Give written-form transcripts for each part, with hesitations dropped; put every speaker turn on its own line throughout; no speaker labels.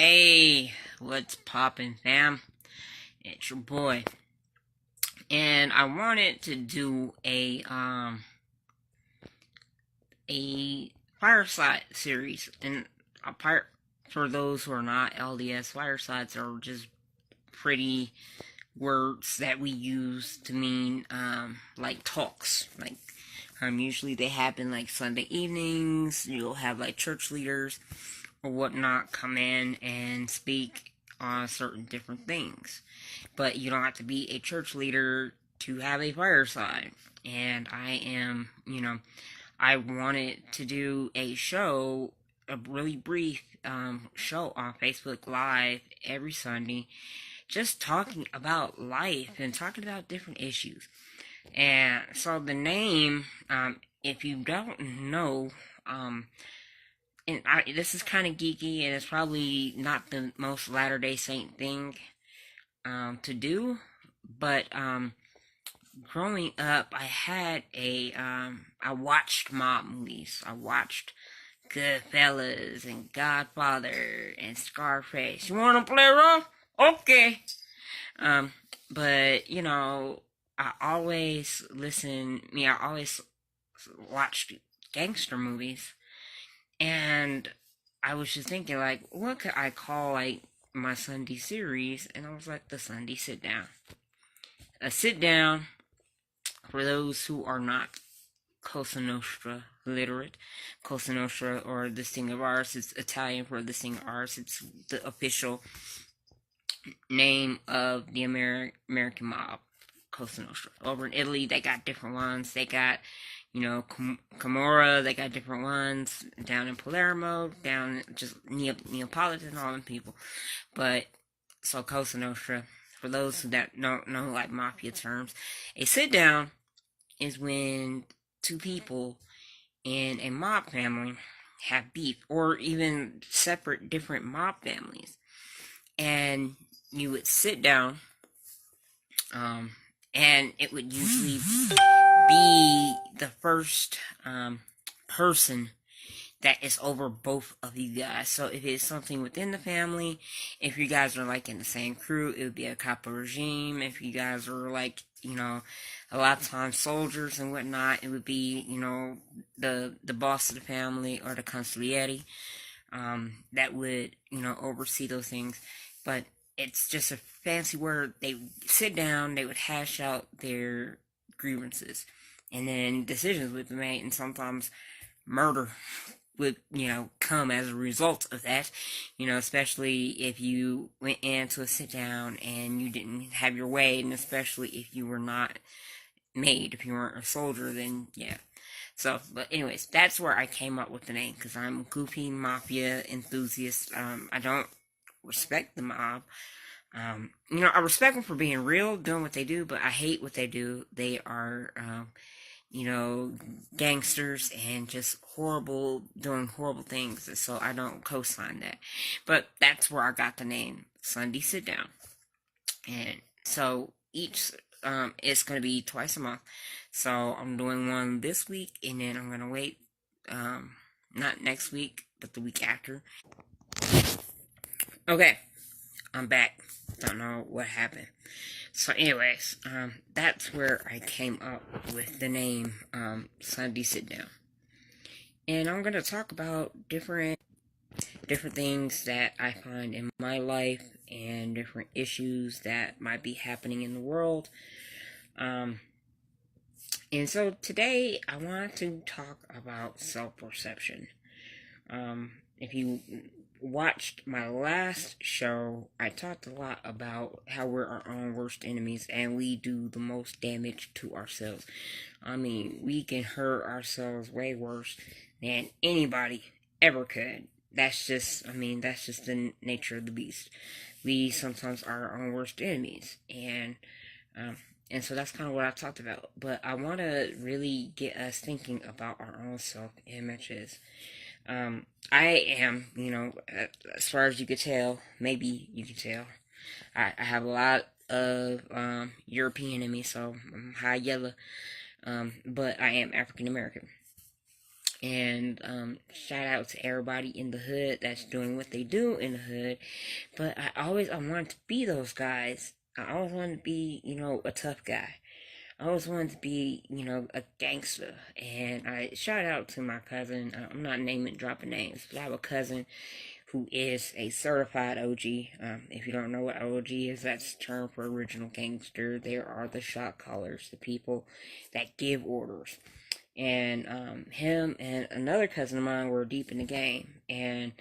Hey, what's poppin', fam? It's your boy, and I wanted to do a fireside series, and apart for those who are not LDS, firesides are just pretty words that we use to mean like talks, usually they happen like Sunday evenings. You'll have like church leaders or whatnot come in and speak on certain different things. But you don't have to be a church leader to have a fireside. And I wanted to do a show, a really brief show on Facebook Live every Sunday, just talking about life and talking about different issues. And so the name, if you don't know, this is kind of geeky, and it's probably not the most Latter Day Saint thing to do, but growing up, I watched mob movies. I watched Goodfellas and Godfather and Scarface. You want to play rough? Okay. Um, but I always watched gangster movies, and I was just thinking, like, what could I call, like, my Sunday series? And I was like, the Sunday Sitdown. A sit down, for those who are not Cosa Nostra literate. Cosa Nostra, or this thing of ours, is Italian for this thing of ours. It's the official name of the American mob, Cosa Nostra. Over in Italy, they got different ones. They got, Camorra, they got different ones. Down in Palermo, down just Neapolitan, all them people. But, so Cosa Nostra, for those who don't know, like, mafia terms, a sit-down is when two people in a mob family have beef, or even separate different mob families. And you would sit down, and it would usually be the first person that is over both of you guys. So if it's something within the family, if you guys are like in the same crew, it would be a capo regime. If you guys are like, a lot of times soldiers and whatnot, it would be, the boss of the family, or the consigliere, that would, oversee those things. But it's just a fancy word. They would sit down, they would hash out their grievances, and then decisions would be made, and sometimes murder would, come as a result of that, especially if you went into a sit down and you didn't have your way, and especially if you were not made, if you weren't a soldier, then yeah. So, but anyways, that's where I came up with the name, because I'm a goofy mafia enthusiast. I don't respect the mob. I respect them for being real, doing what they do, but I hate what they do. They are, gangsters and just doing horrible things. So I don't co-sign that. But that's where I got the name Sunday Sitdown. And so each, it's going to be twice a month. So I'm doing one this week, and then I'm going to wait, not next week, but the week after. Okay, I'm back. Don't know what happened. So anyways, that's where I came up with the name, Sunday Sitdown. And I'm going to talk about different things that I find in my life, and different issues that might be happening in the world. And so today I want to talk about self-perception. If you watched my last show, I talked a lot about how we're our own worst enemies, and we do the most damage to ourselves. I mean, we can hurt ourselves way worse than anybody ever could. That's just the nature of the beast. We sometimes are our own worst enemies, and so that's kind of what I talked about. But I want to really get us thinking about our own self-images. I am, as far as you could tell, maybe you can tell, I have a lot of European in me, so I'm high yellow, but I am African American. And shout out to everybody in the hood that's doing what they do in the hood. But I wanted to be those guys. I always wanted to be, a tough guy. I always wanted to be, a gangster. And I shout out to my cousin. I'm not dropping names, but I have a cousin who is a certified OG. If you don't know what OG is, that's the term for original gangster. There are the shot callers, the people that give orders. And him and another cousin of mine were deep in the game, and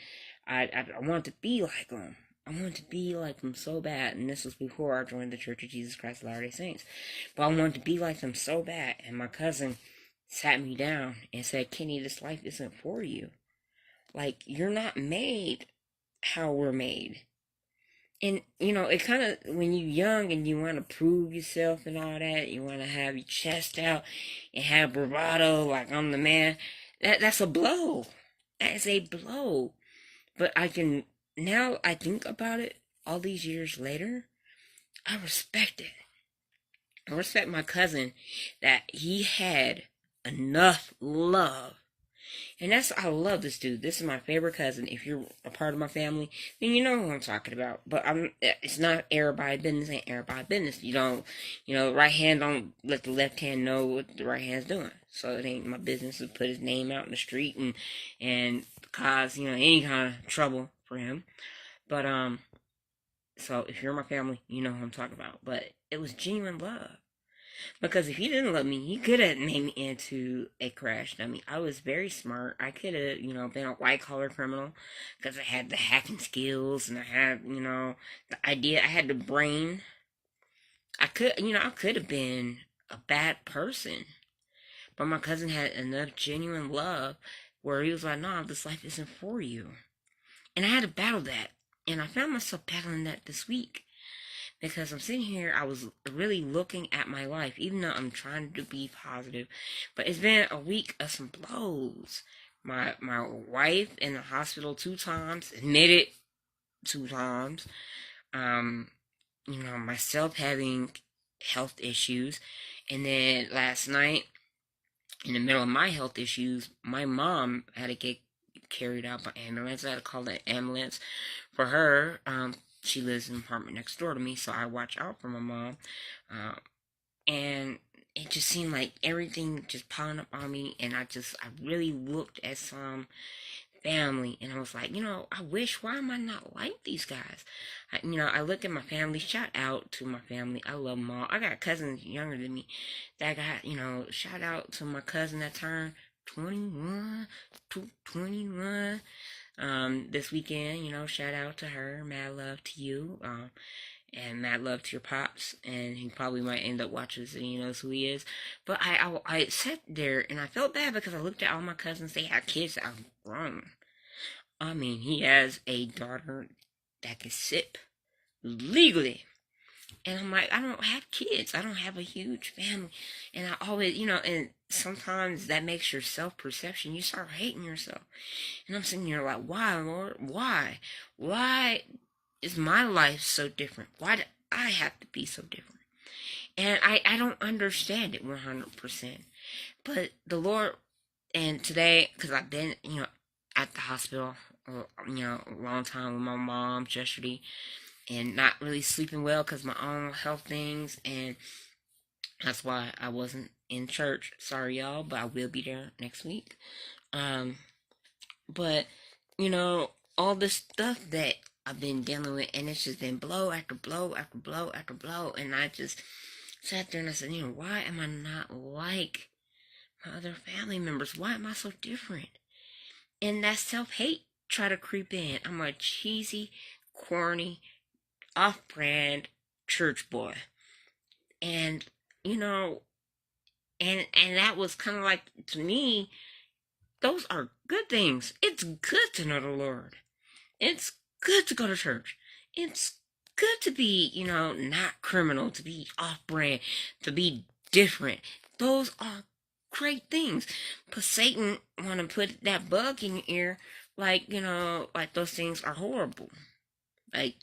I wanted to be like them. I wanted to be like them so bad, and this was before I joined the Church of Jesus Christ of Latter-day Saints. But I wanted to be like them so bad, and my cousin sat me down and said, "Kenny, this life isn't for you. Like, you're not made how we're made." And, it kind of, when you're young and you want to prove yourself and all that, you want to have your chest out and have bravado like I'm the man, that's a blow. That is a blow. But now I think about it all these years later, I respect it. I respect my cousin that he had enough love. And I love this dude. This is my favorite cousin. If you're a part of my family, then you know who I'm talking about. But it's not everybody business, ain't everybody business. You don't, the right hand don't let the left hand know what the right hand's doing. So it ain't my business to put his name out in the street and cause, any kind of trouble for him. But, so if you're my family, you know who I'm talking about. But it was genuine love. Because if he didn't love me, he could have made me into a crash dummy. I was very smart. I could have, been a white-collar criminal because I had the hacking skills and I had, the idea. I had the brain. I could have been a bad person. But my cousin had enough genuine love where he was like, "No, this life isn't for you." And I had to battle that. And I found myself battling that this week. Because I'm sitting here, I was really looking at my life, even though I'm trying to be positive. But it's been a week of some blows. My wife in the hospital 2 times, admitted 2 times. Myself having health issues. And then last night, in the middle of my health issues, my mom had to get carried out by ambulance. I had to call the ambulance for her. She lives in an apartment next door to me, so I watch out for my mom. And it just seemed like everything just piling up on me, and I really looked at some family, and I was like, why am I not like these guys? I look at my family, shout out to my family, I love them all. I got cousins younger than me that got, shout out to my cousin that turned 21, this weekend, shout out to her, mad love to you, and mad love to your pops, and he probably might end up watching this and he knows who he is. But I sat there and I felt bad because I looked at all my cousins, they had kids that are grown. I mean, he has a daughter that can sip legally. And I'm like, I don't have kids. I don't have a huge family. And I always, and sometimes that makes your self-perception, you start hating yourself. And I'm sitting here like, why, Lord? Why? Why is my life so different? Why do I have to be so different? And I don't understand it 100%. But the Lord, and today, because I've been, at the hospital, a long time with my mom yesterday, and not really sleeping well because my own health things, and that's why I wasn't in church. Sorry, y'all, but I will be there next week. But, all this stuff that I've been dealing with, and it's just been blow after blow after blow after blow, and I just sat there and I said, why am I not like my other family members? Why am I so different? And that self-hate try to creep in. I'm a cheesy, corny, off-brand church boy. And, and that was kind of like, to me, those are good things. It's good to know the Lord. It's good to go to church. It's good to be, not criminal, to be off-brand, to be different. Those are great things. But Satan want to put that bug in your ear like, like those things are horrible. Like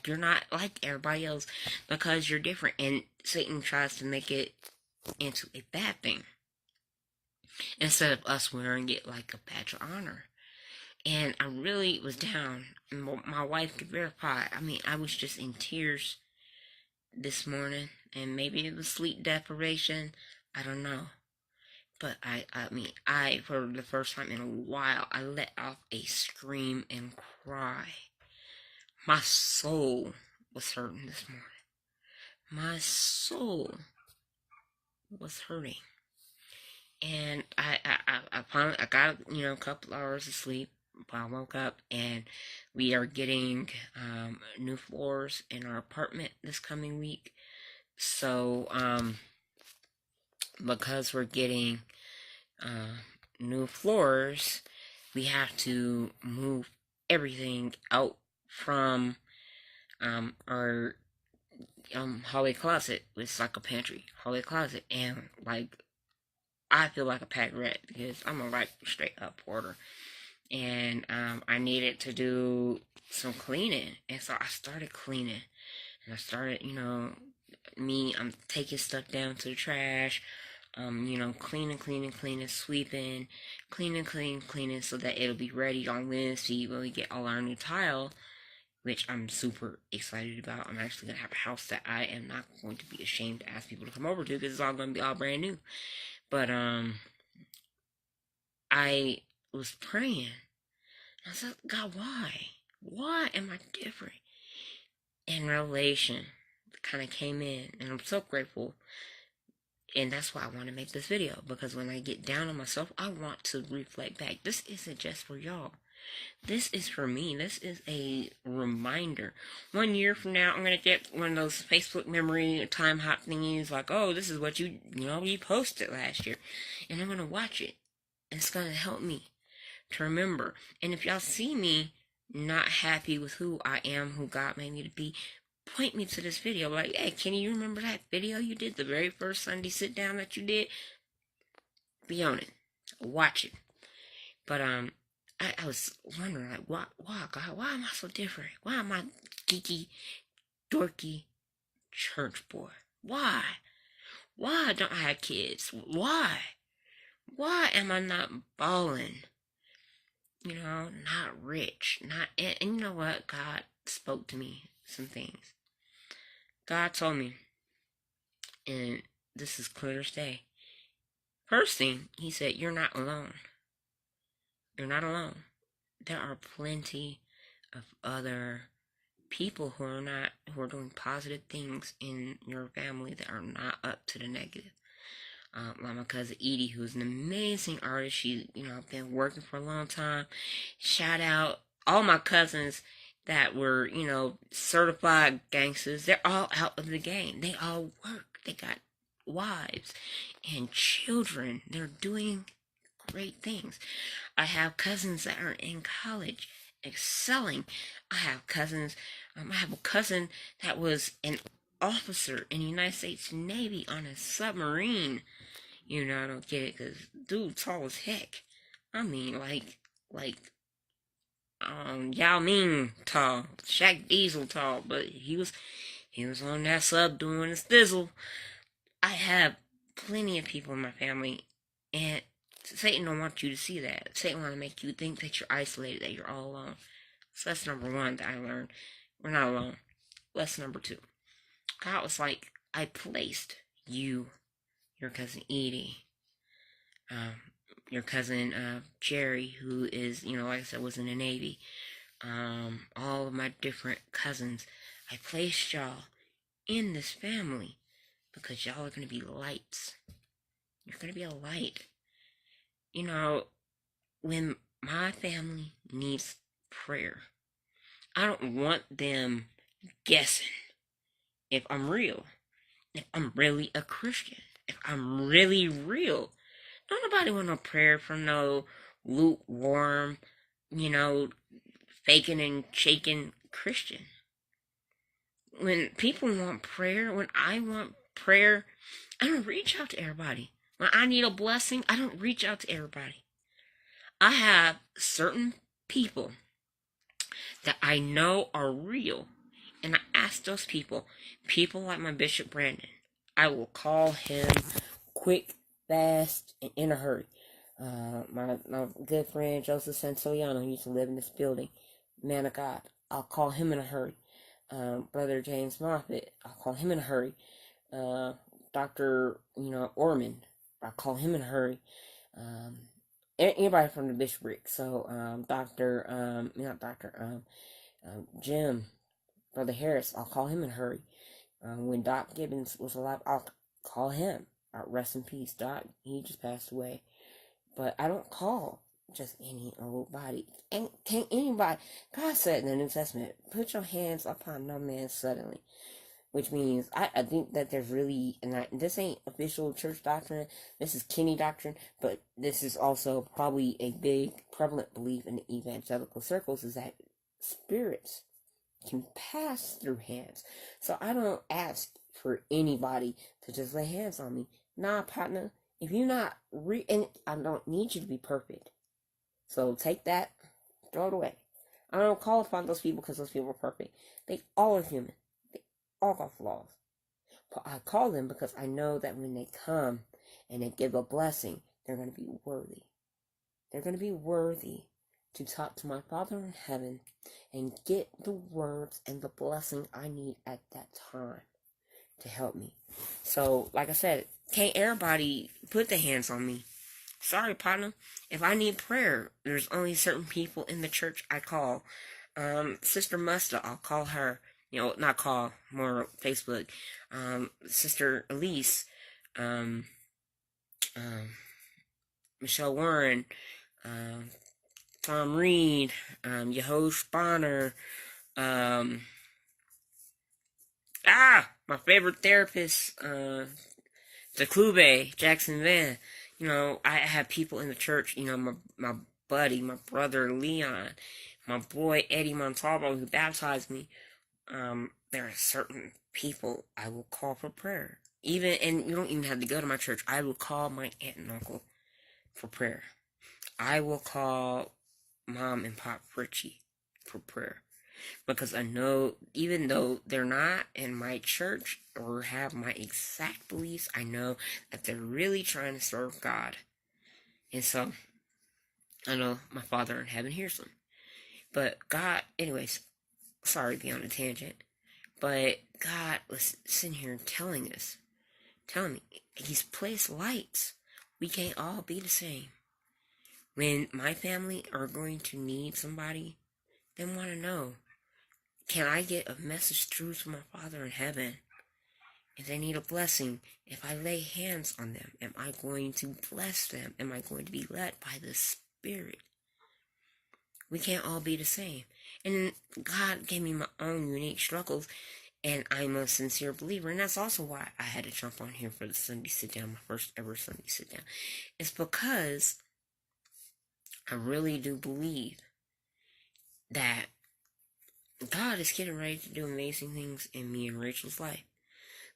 you're not like everybody else because you're different. And Satan tries to make it into a bad thing. instead of us wearing it like a badge of honor. And I really was down. My wife could verify. I mean, I was just in tears this morning, and maybe it was sleep deprivation. I don't know. But I, for the first time in a while, I let off a scream and cry. My soul was hurting this morning. My soul was hurting. And I finally, I got, a couple hours of sleep. I woke up, and we are getting new floors in our apartment this coming week. So, because we're getting new floors, we have to move everything out from our hallway closet. It's like a pantry hallway closet, and like I feel like a packed rat because I'm a right straight up porter, and I needed to do some cleaning, and so I started cleaning, and I started, I'm taking stuff down to the trash. Cleaning, sweeping, cleaning, so that it'll be ready on Wednesday when we get all our new tile, which I'm super excited about. I'm actually going to have a house that I am not going to be ashamed to ask people to come over to, because it's all going to be all brand new. But, I was praying. I said, God, why? Why am I different? And revelation kind of came in, and I'm so grateful. And that's why I want to make this video, because when I get down on myself, I want to reflect back. This isn't just for y'all. This is for me. This is a reminder. 1 year from now, I'm going to get one of those Facebook memory time hop thingies, like, oh, this is what you posted last year. And I'm going to watch it. And it's going to help me to remember. And if y'all see me not happy with who I am, who God made me to be, point me to this video. Like, hey, Kenny, you remember that video you did, the very first Sunday Sit-Down that you did? Be on it. Watch it. But, I was wondering, like, why, God? Why am I so different? Why am I geeky, dorky church boy? Why? Why don't I have kids? Why? Why am I not balling? Not rich. And you know what? God spoke to me some things. God told me, and this is clear as day. First thing, he said, you're not alone. You're not alone. There are plenty of other people who are doing positive things in your family that are not up to the negative. Like my cousin Edie, who's an amazing artist. She, been working for a long time. Shout out all my cousins that were, certified gangsters. They're all out of the game. They all work. They got wives and children. They're doing great things. I have cousins that are in college excelling. I have a cousin that was an officer in the United States Navy on a submarine. I don't get it, because dude tall as heck. I mean, like Yao Ming tall, Shaq Diesel tall, but he was on that sub doing his thizzle. I have plenty of people in my family, and Satan don't want you to see that. Satan want to make you think that you're isolated, that you're all alone. So that's number one that I learned. We're not alone. Lesson number two. God was like, I placed you, your cousin Edie, your cousin Jerry, who is, like I said, was in the Navy, all of my different cousins. I placed y'all in this family because y'all are going to be lights. You're going to be a light. When my family needs prayer, I don't want them guessing if I'm real, if I'm really a Christian, if I'm really real. Don't nobody want no prayer from no lukewarm, faking and shaking Christian. When people want prayer, when I want prayer, I don't reach out to everybody. When I need a blessing, I don't reach out to everybody. I have certain people that I know are real, and I ask those people like my Bishop Brandon, I will call him quick, fast, and in a hurry. My good friend Joseph Santoliano used to live in this building. Man of God, I'll call him in a hurry. Brother James Moffat, I'll call him in a hurry. Dr. Orman, I'll call him in a hurry. Anybody from the bishopric. So, Jim, Brother Harris, I'll call him in a hurry. When Doc Gibbons was alive, I'll call him. Rest in peace, Doc. He just passed away. But I don't call just any old body. And can't anybody, God said in the New Testament, put your hands upon no man suddenly. Which means, I think that there's really, and this ain't official church doctrine, this is Kenny doctrine, but this is also probably a big, prevalent belief in the evangelical circles, is that spirits can pass through hands. So I don't ask for anybody to just lay hands on me. Nah, partner, if you're not, and I don't need you to be perfect. So take that, throw it away. I don't call upon those people because those people are perfect. They all are human. All got flaws. But I call them because I know that when they come and they give a blessing, they're going to be worthy. They're going to be worthy to talk to my Father in heaven and get the words and the blessing I need at that time to help me. So, like I said, can't everybody put their hands on me. Sorry, partner. If I need prayer, there's only certain people in the church I call. Sister Musta, I'll call her. Not call, more Facebook. Sister Elise, Michelle Warren, Tom Reed, Yehosh Bonner, my favorite therapist, Zaklube, Jackson Van. I have people in the church, my buddy, my brother Leon, my boy Eddie Montalvo, who baptized me. There are certain people I will call for prayer. And you don't even have to go to my church. I will call my aunt and uncle for prayer. I will call Mom and Pop Richie for prayer. Because I know, even though they're not in my church or have my exact beliefs, I know that they're really trying to serve God. And so, I know my Father in heaven hears them. But God, anyways, sorry to be on a tangent, but God was sitting here telling me, He's placed lights. We can't all be the same. When my family are going to need somebody, they want to know, can I get a message through to my Father in heaven? If they need a blessing, if I lay hands on them, am I going to bless them? Am I going to be led by the Spirit? We can't all be the same. And God gave me my own unique struggles, and I'm a sincere believer. And that's also why I had to jump on here for the Sunday Sitdown, my first ever Sunday Sitdown. It's because I really do believe that God is getting ready to do amazing things in me and Rachel's life.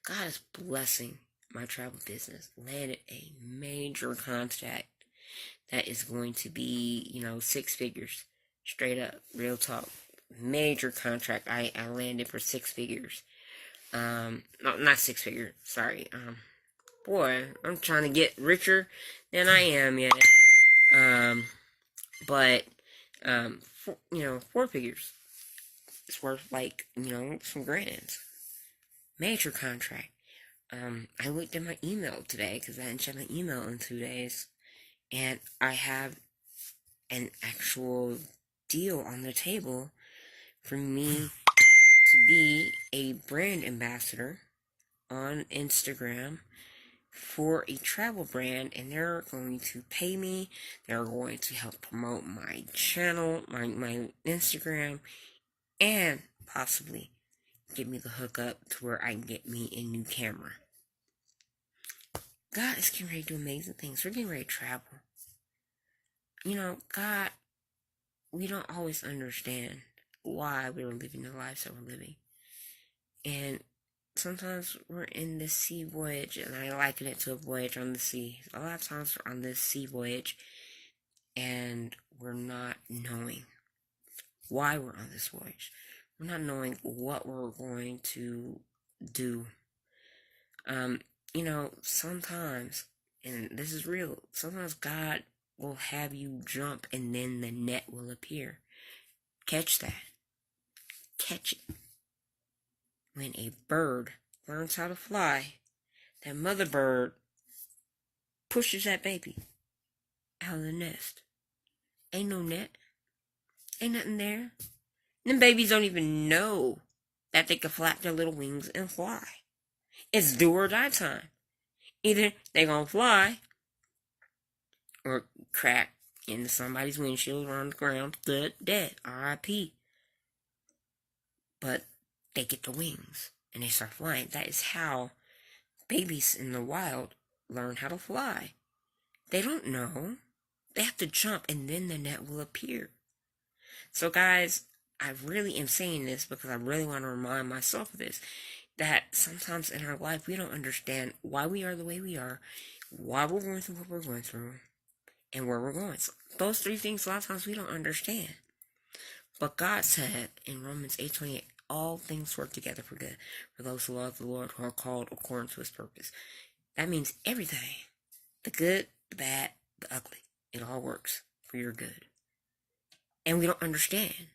God is blessing my travel business. Landed a major contract that is going to be, 6 figures. Straight up, real talk. Major contract. I landed for 6 figures. No, not 6 figures. Sorry. Boy, I'm trying to get richer than I am yet. But 4 figures. It's worth some grands. Major contract. I looked at my email today because I hadn't checked my email in 2 days, and I have an actual deal on the table for me to be a brand ambassador on Instagram for a travel brand, and they're going to pay me. They're going to help promote my channel, my Instagram, and possibly get me the hookup to where I can get me a new camera. God is getting ready to do amazing things. We're getting ready to travel. God, we don't always understand why we're living the lives that we're living. And sometimes we're in this sea voyage, and I liken it to a voyage on the sea. A lot of times we're on this sea voyage, and we're not knowing why we're on this voyage. We're not knowing what we're going to do. Sometimes, and this is real, sometimes God will have you jump and then the net will appear. Catch that. Catch it. When a bird learns how to fly, that mother bird pushes that baby out of the nest. Ain't no net. Ain't nothing there. Them babies don't even know that they can flap their little wings and fly. It's do or die time. Either they gonna fly or crack into somebody's windshield or on the ground, good, dead, R.I.P. But they get the wings and they start flying. That is how babies in the wild learn how to fly. They don't know. They have to jump and then the net will appear. So guys, I really am saying this because I really want to remind myself of this. That sometimes in our life we don't understand why we are the way we are, why we're going through what we're going through, and where we're going. So those three things a lot of times we don't understand. But God said in Romans 8:28, all things work together for good for those who love the Lord, who are called according to his purpose. That means everything. The good, the bad, the ugly. It all works for your good. And we don't understand.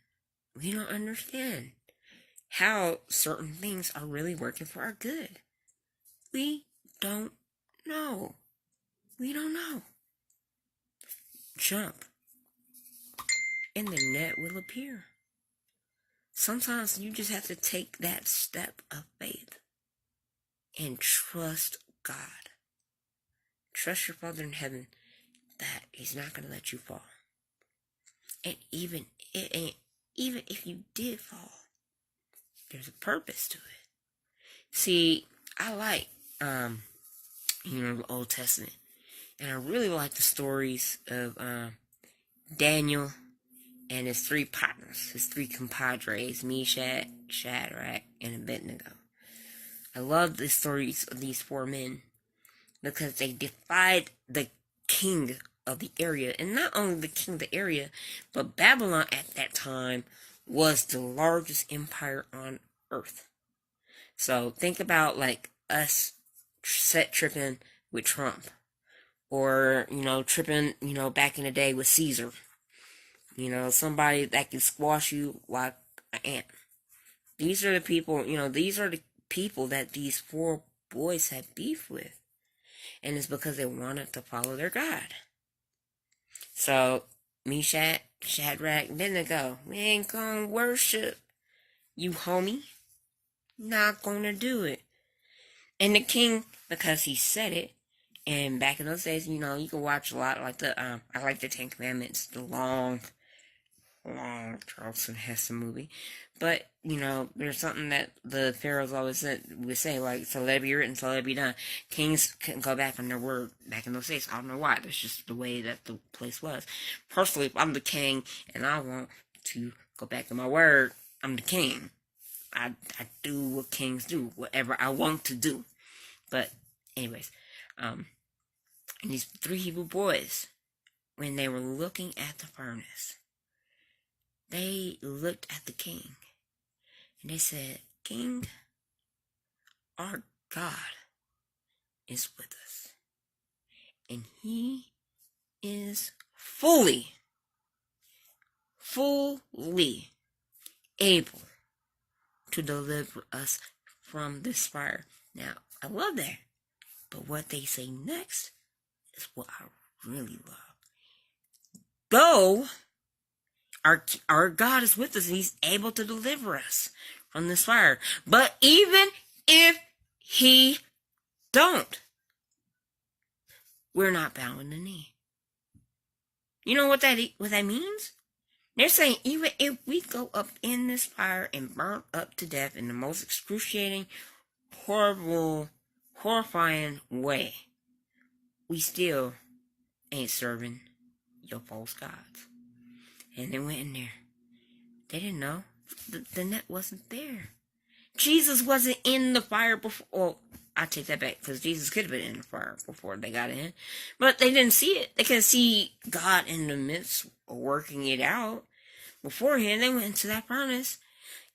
We don't understand how certain things are really working for our good. We don't know. We don't know. Jump, and the net will appear. Sometimes you just have to take that step of faith and trust God. Trust your Father in heaven that he's not going to let you fall. And even if you did fall, there's a purpose to it. See, I like, the Old Testament. And I really like the stories of Daniel and his three partners, his three compadres, Meshach, Shadrach, and Abednego. I love the stories of these four men because they defied the king of the area. And not only the king of the area, but Babylon at that time was the largest empire on earth. So think about like us tripping with Trump. Or, tripping, back in the day with Caesar. Somebody that can squash you like an ant. These are the people, that these four boys had beef with. And it's because they wanted to follow their God. So, Meshach, Shadrach, Abednego, we ain't gonna worship you, homie. Not gonna do it. And the king, because he said it, and back in those days, you can watch a lot like I like the Ten Commandments, the long Charlton Heston movie. But, there's something that the pharaohs always would say, like, so let it be written, so let it be done. Kings couldn't go back on their word back in those days. I don't know why. That's just the way that the place was. Personally, if I'm the king and I want to go back on my word, I'm the king. I do what kings do, whatever I want to do. But, anyways, and these three Hebrew boys, when they were looking at the furnace, they looked at the king, and they said, King, our God is with us, and he is fully able to deliver us from this fire. Now, I love that, but what they say next is what I really love. Though our God is with us and he's able to deliver us from this fire. But even if he don't, we're not bowing the knee. You know what that means? They're saying even if we go up in this fire and burn up to death in the most excruciating, horrible, horrifying way, we still ain't serving your false gods. And they went in there. They didn't know. The net wasn't there. Jesus wasn't in the fire before. Well, I take that back, because Jesus could have been in the fire before they got in. But they didn't see it. They couldn't see God in the midst of working it out. Beforehand, they went into that furnace,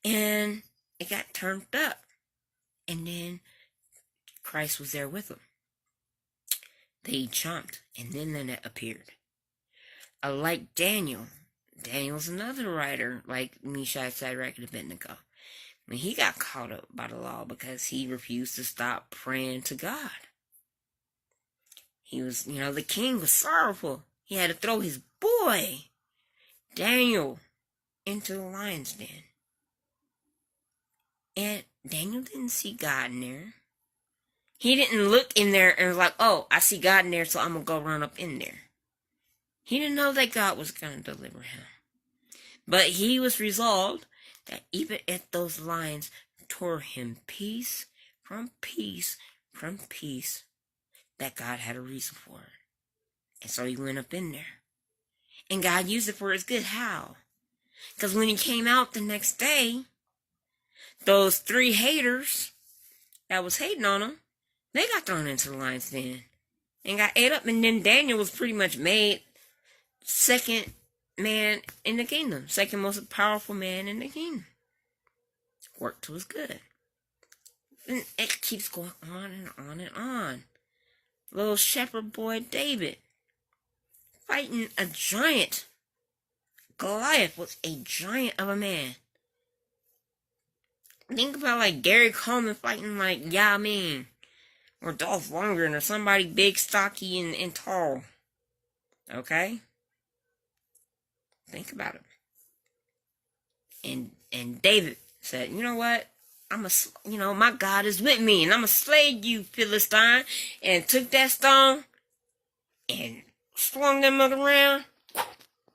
and it got turned up. And then Christ was there with them. They jumped, and then the net appeared. like Daniel. Daniel's another writer, like Meshach, Shadrach, and Abednego. I mean, he got caught up by the law because he refused to stop praying to God. He was, the king was sorrowful. He had to throw his boy, Daniel, into the lion's den. And Daniel didn't see God in there. He didn't look in there and was like, oh, I see God in there, so I'm going to go run up in there. He didn't know that God was going to deliver him. But he was resolved that even if those lions tore him piece from piece from piece, that God had a reason for it. And so he went up in there. And God used it for his good. How? Because when he came out the next day, those 3 haters that was hating on him, they got thrown into the lion's den and got ate up. And then Daniel was pretty much made second man in the kingdom, second most powerful man in the kingdom. Worked to his good. And it keeps going on and on and on. Little shepherd boy David fighting a giant. Goliath was a giant of a man. Think about like Gary Coleman fighting like Yao Ming or Dolph Lundgren or somebody big, stocky, and tall. Okay? Think about it. And David said, you know what? My God is with me, and I'm gonna slay you, Philistine. And took that stone and slung them around.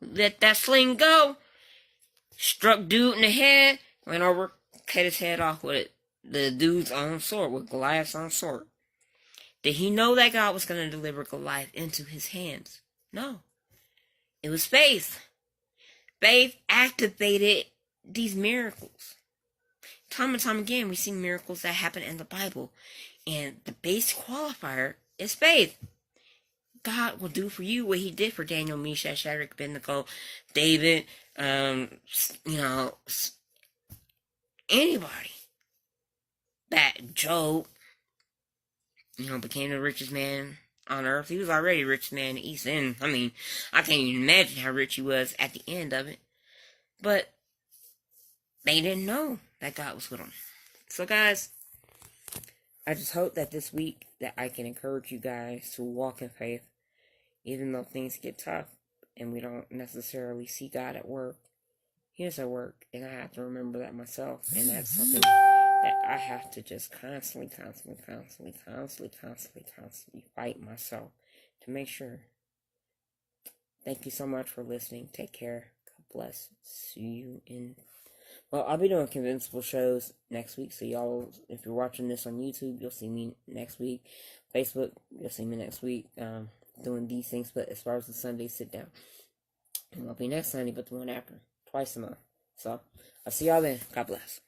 Let that sling go. Struck dude in the head. Went over, cut his head off with the dude's own sword, with Goliath's own sword. Did he know that God was going to deliver Goliath into his hands? No. It was faith. Faith activated these miracles. Time and time again, we see miracles that happen in the Bible. And the base qualifier is faith. God will do for you what he did for Daniel, Meshach, Shadrach, Abednego, David, anybody. That Job, became the richest man on earth. He was already a rich man in the East End. I mean, I can't even imagine how rich he was at the end of it. But they didn't know that God was with them. So guys, I just hope that this week that I can encourage you guys to walk in faith, even though things get tough and we don't necessarily see God at work. He is at work, and I have to remember that myself, and that's something that I have to just constantly fight myself to make sure. Thank you so much for listening. Take care. God bless. See you in... Well, I'll be doing Kenvincible shows next week, so y'all, if you're watching this on YouTube, you'll see me next week. Facebook, you'll see me next week, doing these things, but as far as the Sunday Sitdown, it won't be next Sunday, but the one after. Twice a month. So, I'll see y'all then. God bless.